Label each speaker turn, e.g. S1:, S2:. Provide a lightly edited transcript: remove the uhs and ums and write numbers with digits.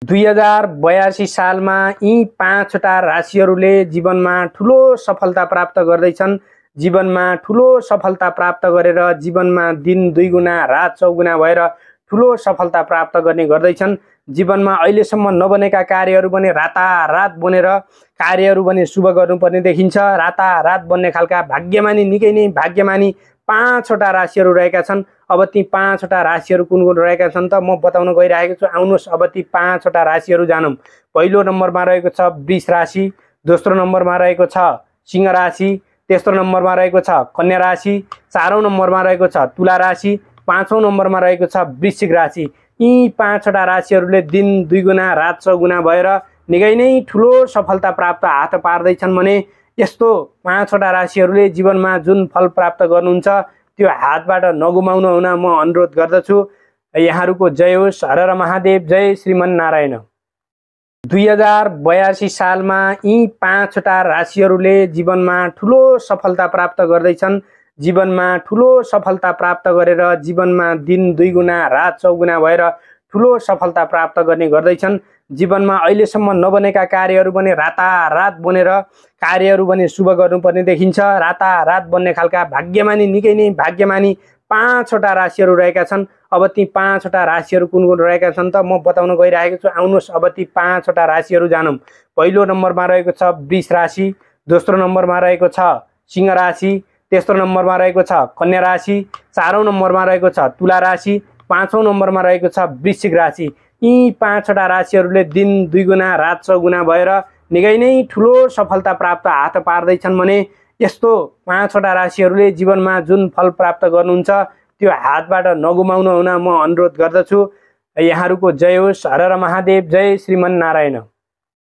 S1: 2082 सालमा यी 5वटा राशिहरूले जीवनमा ठुलो सफलता प्राप्त गर्दैछन्। जीवनमा ठुलो सफलता प्राप्त गरेर जीवनमा दिन दुईगुना रात चौगुना भएर ठुलो सफलता प्राप्त गर्ने गर्दैछन्। जीवनमा अहिलेसम्म नबनेका कार्यहरू पनि रातारात बनेर कार्यहरू पनि शुभ गर्नुपर्ने देखिन्छ। रातारात बन्ने खालका भाग्यमानी निकै नै भाग्यमानी 5वटा राशिहरू रहेका छन्। अब ती 5वटा राशिहरू कुन कुन रहेका छन् त म बताउन गइरहेको छु। आउनुहोस् अब ती 5वटा राशिहरू जानौँ। पहिलो नम्बरमा रहेको छ वृष राशि, दोस्रो नम्बरमा रहेको छ सिंह राशि, तेस्रो नम्बरमा रहेको छ कन्या राशि, चारौं नम्बरमा रहेको छ तुला राशि, पाँचौं नम्बरमा रहेको छ वृश्चिक राशि। यी 5वटा राशिहरूले दिन दुईगुना रात चौगुना भएर निकै नै ठुलो सफलता प्राप्त हात पार्दैछन् भने यस्तो 5वटा राशिहरूले जीवनमा जुन फल प्राप्त गर्नुहुन्छ त्यो हातबाट नगुमाउन हुन म अनुरोध गर्दछु। यहाँहरूको जय होस्। हर हर महादेव, जय श्रीमन नारायण। 2082 सालमा यी 5वटा राशिहरूले जीवनमा ठुलो सफलता प्राप्त गर्दैछन्। जीवनमा ठुलो सफलता प्राप्त गरेर जीवनमा दिन दुईगुना रात चौगुना भएर ठुलो सफलता प्राप्त गर्ने गर्दैछन्। जीवनमा अहिलेसम्म नबनेका कार्यहरू पनि रातारात बनेर कार्यहरू पनि शुभ गर्नुपर्ने देखिन्छ। रातारात बन्ने खालका भाग्यमानी निकै नै भाग्यमानी 5वटा राशिहरू रहेका छन्। अब ती 5वटा राशिहरू कुन कुन रहेका छन् त म बताउन गइरहेको छु। आउनुहोस् अब ती 5वटा राशिहरू जानौँ। पहिलो नम्बरमा रहेको छ वृष राशि, दोस्रो नम्बरमा रहेको छ सिंह राशि, तेस्रो नम्बरमा रहेको छ कन्या राशि, चारौं नम्बरमा रहेको छ तुला राशि, पाँचौं नम्बरमा रहेको छ वृश्चिक राशि। यी 5वटा राशिहरूले दिन दुईगुना रात चौगुना भएर निकै नै ठुलो सफलता प्राप्त हात पार्दैछन् भने यस्तो 5वटा राशिहरूले जीवनमा जुन फल प्राप्त गर्नुहुन्छ त्यो हातबाट नगुमाउन हुन म अनुरोध गर्दछु। यहाँहरूको जय होस्। हर हर महादेव, जय श्रीमन नारायण।